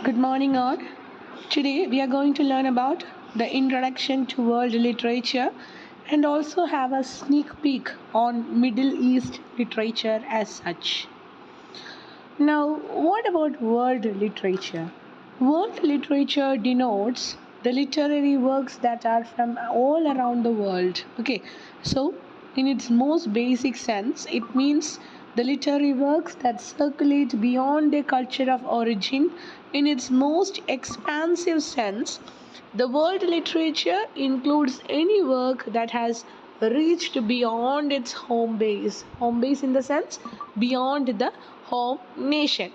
Good morning, all. Today we are going to learn about the introduction to world literature and also have a sneak peek on Middle East literature as such. Now, what about world literature? World literature denotes the literary works that are from all around the world. Okay, so in its most basic sense, it means the literary works that circulate beyond their culture of origin. In its most expansive sense, the world literature includes any work that has reached beyond its home base. Home base in the sense beyond the home nation.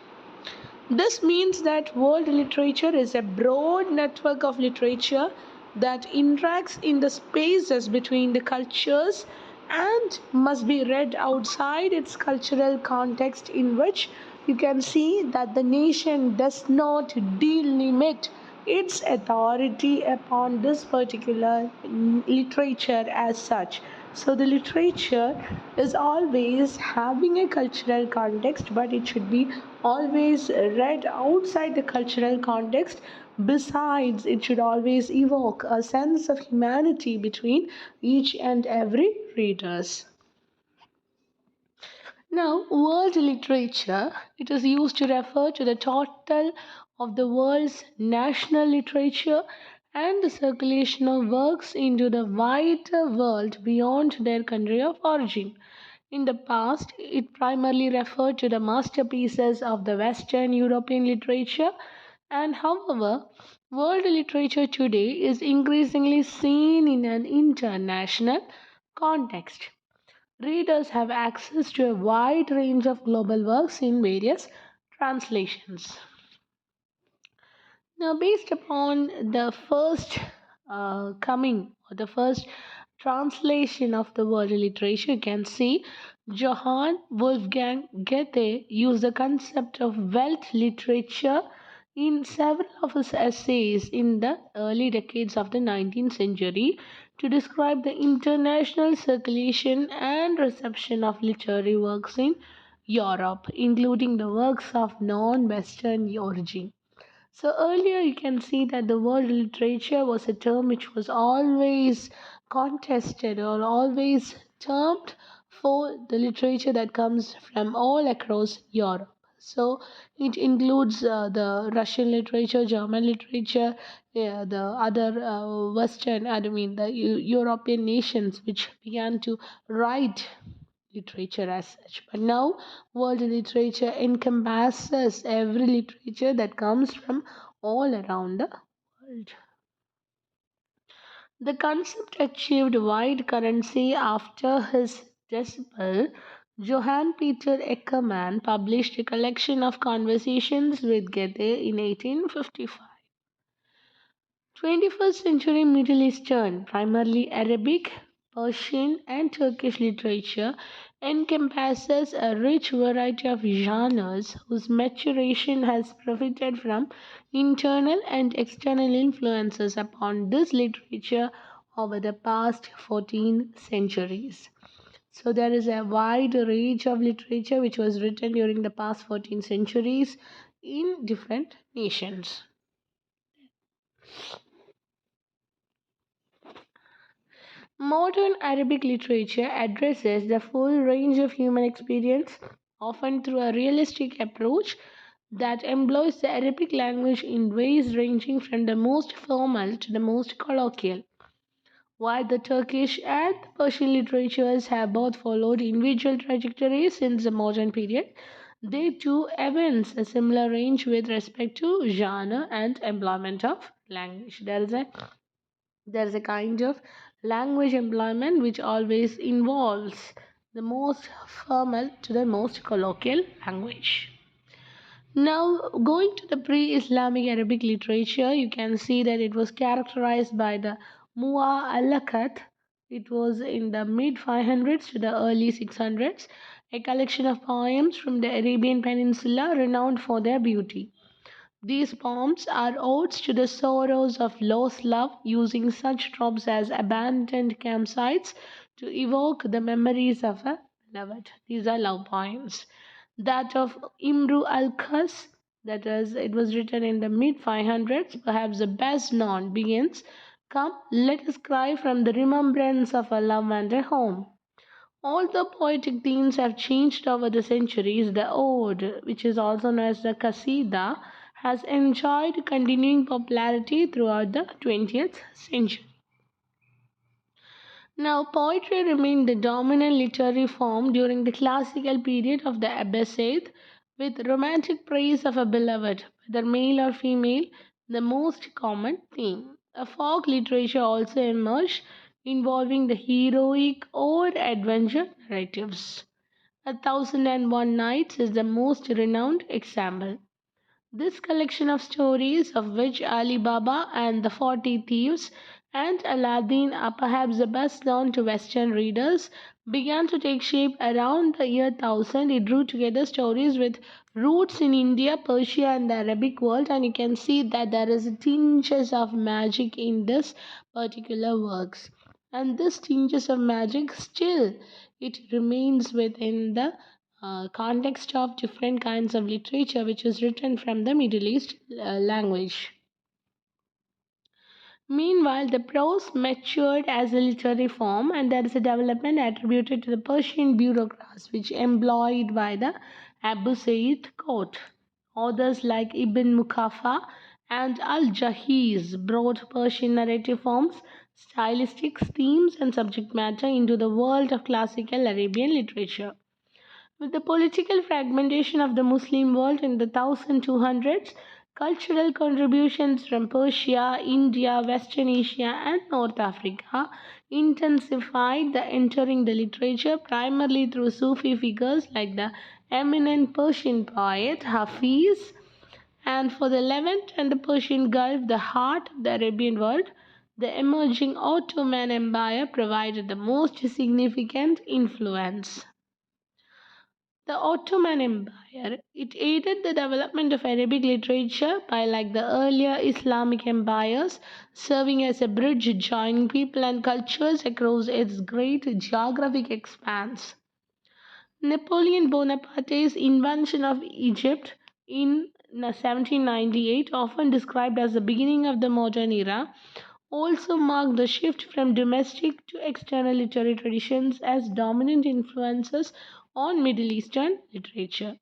This means that world literature is a broad network of literature that interacts in the spaces between the cultures and must be read outside its cultural context, in which you can see that the nation does not delimit its authority upon this particular literature as such. So the literature is always having a cultural context, but it should be always read outside the cultural context. Besides, it should always evoke a sense of humanity between each and every readers. Now, world literature, it is used to refer to the total of the world's national literature and the circulation of works into the wider world beyond their country of origin. In the past, it primarily referred to the masterpieces of the Western European literature, and however, world literature today is increasingly seen in an international context. Readers have access to a wide range of global works in various translations. Now, based upon the first coming or the first translation of the world literature, you can see Johann Wolfgang Goethe used the concept of wealth literature in several of his essays in the early decades of the 19th century to describe the international circulation and reception of literary works in Europe, including the works of non Western origin. So earlier you can see that the word literature was a term which was always contested or always termed for the literature that comes from all across Europe. So it includes the Russian literature, German literature, the other Western, I mean the European nations which began to write literature as such. But now, world literature encompasses every literature that comes from all around the world. The concept achieved wide currency after his disciple Johann Peter Eckermann published a collection of conversations with Goethe in 1855. 21st century Middle Eastern, primarily Arabic, Persian, and Turkish literature encompasses a rich variety of genres whose maturation has profited from internal and external influences upon this literature over the past 14 centuries. So there is a wide range of literature which was written during the past 14 centuries in different nations. Modern Arabic literature addresses the full range of human experience, often through a realistic approach that employs the Arabic language in ways ranging from the most formal to the most colloquial. While the Turkish and the Persian literatures have both followed individual trajectories since the modern period, they too evince a similar range with respect to genre and employment of language. There is a kind of language employment which always involves the most formal to the most colloquial language. Now, going to the pre Islamic Arabic literature, you can see that it was characterized by the Mu'allaqat. It was in the mid 500s to the early 600s, a collection of poems from the Arabian Peninsula renowned for their beauty. These poems are odes to the sorrows of lost love, using such tropes as abandoned campsites to evoke the memories of a beloved. These are love poems. That of Imru al Qas That is, it was written in the mid 500s. Perhaps the best known begins, "Come, let us cry from the remembrance of a love and a home." Although poetic themes have changed over the centuries, the ode, which is also known as the Qasida, has enjoyed continuing popularity throughout the 20th century. Now, poetry remained the dominant literary form during the classical period of the Abbasid, with romantic praise of a beloved, whether male or female, the most common theme. A folk literature also emerged, involving the heroic or adventure narratives. A Thousand and One Nights is the most renowned example. This collection of stories, of which Ali Baba and the 40 Thieves and Aladdin are perhaps the best known to Western readers, began to take shape around the year 1000. It drew together stories with roots in India, Persia, and the Arabic world, and you can see that there is a tinges of magic in this particular works. And this tinges of magic still it remains within the context of different kinds of literature which is written from the Middle East language. Meanwhile, the prose matured as a literary form, and there is a development attributed to the Persian bureaucrats which employed by the Abbasid court. Authors like Ibn Mukafa and Al Jahiz brought Persian narrative forms, stylistics, themes, and subject matter into the world of classical Arabian literature. With the political fragmentation of the Muslim world in the 1200s, cultural contributions from Persia, India, Western Asia, and North Africa intensified the entering the literature primarily through Sufi figures like the eminent Persian poet Hafiz, and for the Levant and the Persian Gulf, the heart of the Arabian world, the emerging Ottoman Empire provided the most significant influence. The Ottoman Empire, it aided the development of Arabic literature by like the earlier Islamic empires, serving as a bridge joining people and cultures across its great geographic expanse. Napoleon Bonaparte's invention of Egypt in 1798, often described as the beginning of the modern era, also marked the shift from domestic to external literary traditions as dominant influences on Middle Eastern literature.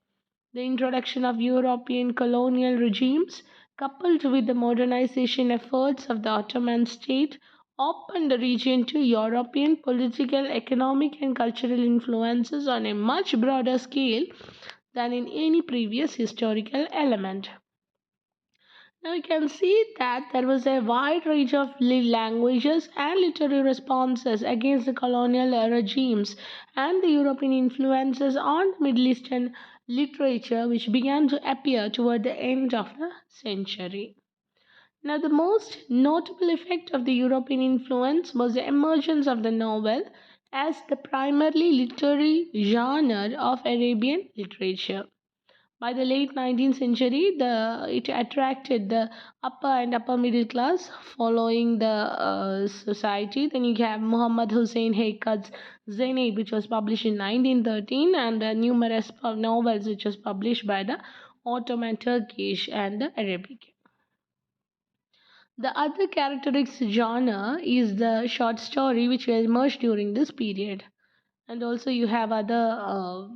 The introduction of European colonial regimes, coupled with the modernization efforts of the Ottoman state, opened the region to European political, economic, and cultural influences on a much broader scale than in any previous historical element. Now you can see that there was a wide range of languages and literary responses against the colonial regimes and the European influences on Middle Eastern literature, which began to appear toward the end of the century. Now, the most notable effect of the European influence was the emergence of the novel as the primarily literary genre of Arabian literature. By the late 19th century, it attracted the upper middle class following the society. Then you have Muhammad Hussein Haykat's Zainab, which was published in 1913, and numerous novels which was published by the Ottoman Turkish and the Arabic. The other characteristic genre is the short story, which emerged during this period. And also you have other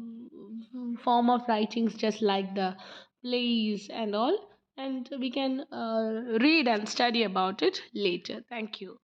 form of writings just like the plays and all. And we can read and study about it later. Thank you.